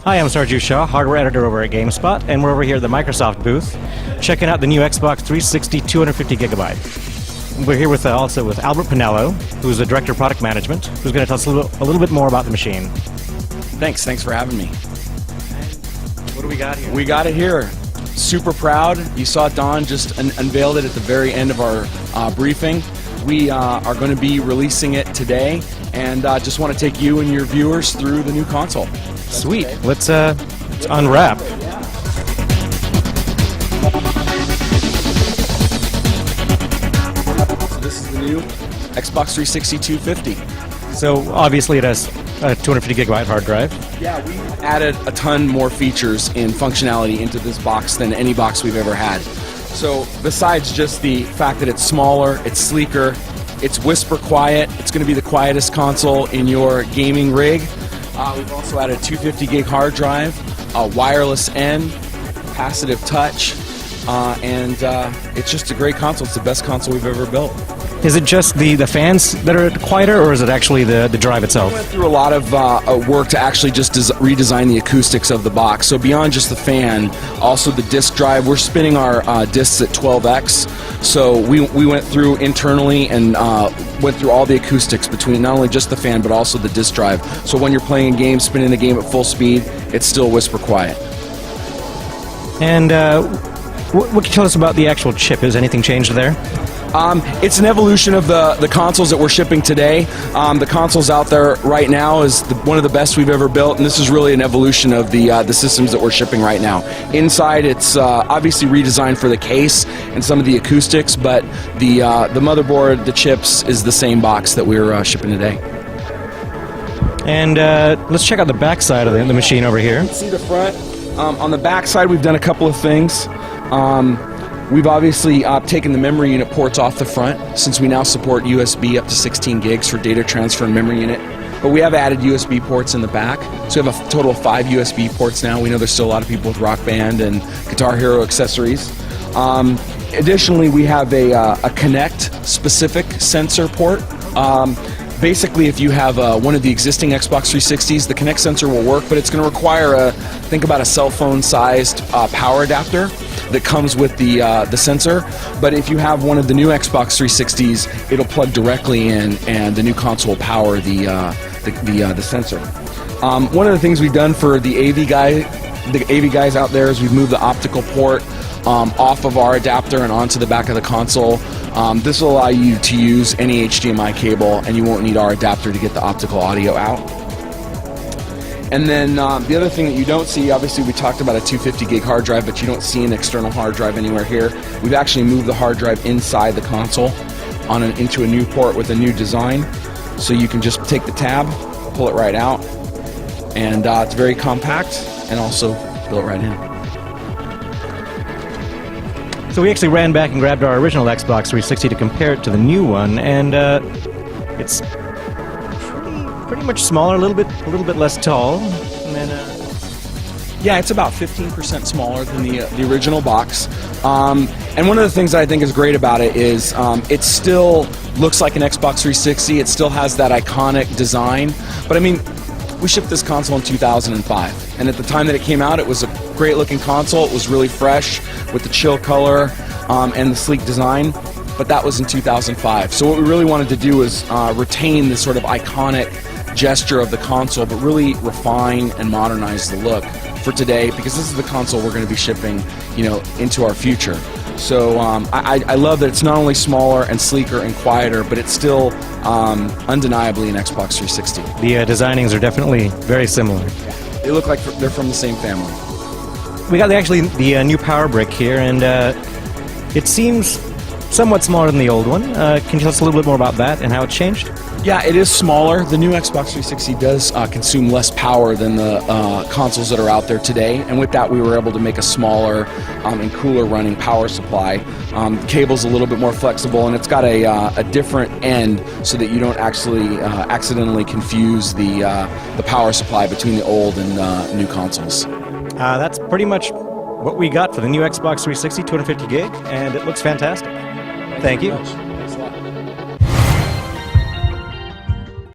Hi, I'm Sarju Shah, hardware editor over at GameSpot, and we're over here at the Microsoft booth, checking out the new Xbox 360 250 gigabyte. We're here with also with Albert Pinello, who's the director of product management, who's going to tell us a little bit more about the machine. Thanks for having me. What do we got here? We got it here. Super proud. You saw Don just unveiled it at the very end of our briefing. We are going to be releasing it today, and just want to take you and your viewers through the new console. Sweet. Let's unwrap. So this is the new Xbox 360 250. So obviously it has a 250 gigabyte hard drive. Yeah, we added a ton more features and functionality into this box than any box we've ever had. So besides just the fact that it's smaller, it's sleeker, it's whisper quiet, it's going to be the quietest console in your gaming rig. We've also added a 250 gig hard drive, a wireless N, capacitive touch, and it's just a great console. It's the best console we've ever built. Is it just the fans that are quieter, or is it actually the drive itself? We went through a lot of work to actually just redesign the acoustics of the box. So beyond just the fan, also the disk drive. We're spinning our disks at 12x. So we went through internally and went through all the acoustics between not only just the fan, but also the disk drive. So when you're playing a game, spinning the game at full speed, it's still whisper quiet. And what can you tell us about the actual chip? Has anything changed there? It's an evolution of the consoles that we're shipping today. The consoles out there right now is one of the best we've ever built, and this is really an evolution of the systems that we're shipping right now. Inside, it's obviously redesigned for the case and some of the acoustics, but the motherboard, the chips, is the same box that we're shipping today. And let's check out the back side of the machine over here. You can see the front. On the back side, we've done a couple of things. We've obviously taken the memory unit ports off the front, since we now support USB up to 16 gigs for data transfer and memory unit. But we have added USB ports in the back, so we have a total of 5 USB ports now. We know there's still a lot of people with Rock Band and Guitar Hero accessories. Additionally, we have a Kinect specific sensor port. Basically, if you have one of the existing Xbox 360s, the Kinect sensor will work, but it's going to require think about a cell phone sized power adapter that comes with the sensor. But if you have one of the new Xbox 360s, it'll plug directly in, and the new console will power the sensor. One of the things we've done for the AV guys out there is we've moved the optical port off of our adapter and onto the back of the console. This will allow you to use any HDMI cable, and you won't need our adapter to get the optical audio out. And then the other thing that you don't see, obviously we talked about a 250 gig hard drive, but you don't see an external hard drive anywhere here. We've actually moved the hard drive inside the console into a new port with a new design. So you can just take the tab, pull it right out, and it's very compact, and also built right in. So we actually ran back and grabbed our original Xbox 360 to compare it to the new one, and it's pretty much smaller, a little bit less tall. And then, yeah, it's about 15% smaller than the original box. And one of the things that I think is great about it is it still looks like an Xbox 360. It still has that iconic design. But I mean, we shipped this console in 2005, and at the time that it came out, it was a great looking console. It was really fresh with the chill color and the sleek design, but that was in 2005. So what we really wanted to do was retain this sort of iconic gesture of the console, but really refine and modernize the look for today, because this is the console we're going to be shipping, into our future. So I love that it's not only smaller and sleeker and quieter, but it's still undeniably an Xbox 360. The designings are definitely very similar. They look like they're from the same family. We got the new power brick here, and it seems somewhat smaller than the old one. Can you tell us a little bit more about that and how it's changed? Yeah, it is smaller. The new Xbox 360 does consume less power than the consoles that are out there today, and with that we were able to make a smaller and cooler running power supply. The cable's a little bit more flexible, and it's got a different end so that you don't actually accidentally confuse the power supply between the old and new consoles. That's pretty much what we got for the new Xbox 360 250 gig, and it looks fantastic. Thank you.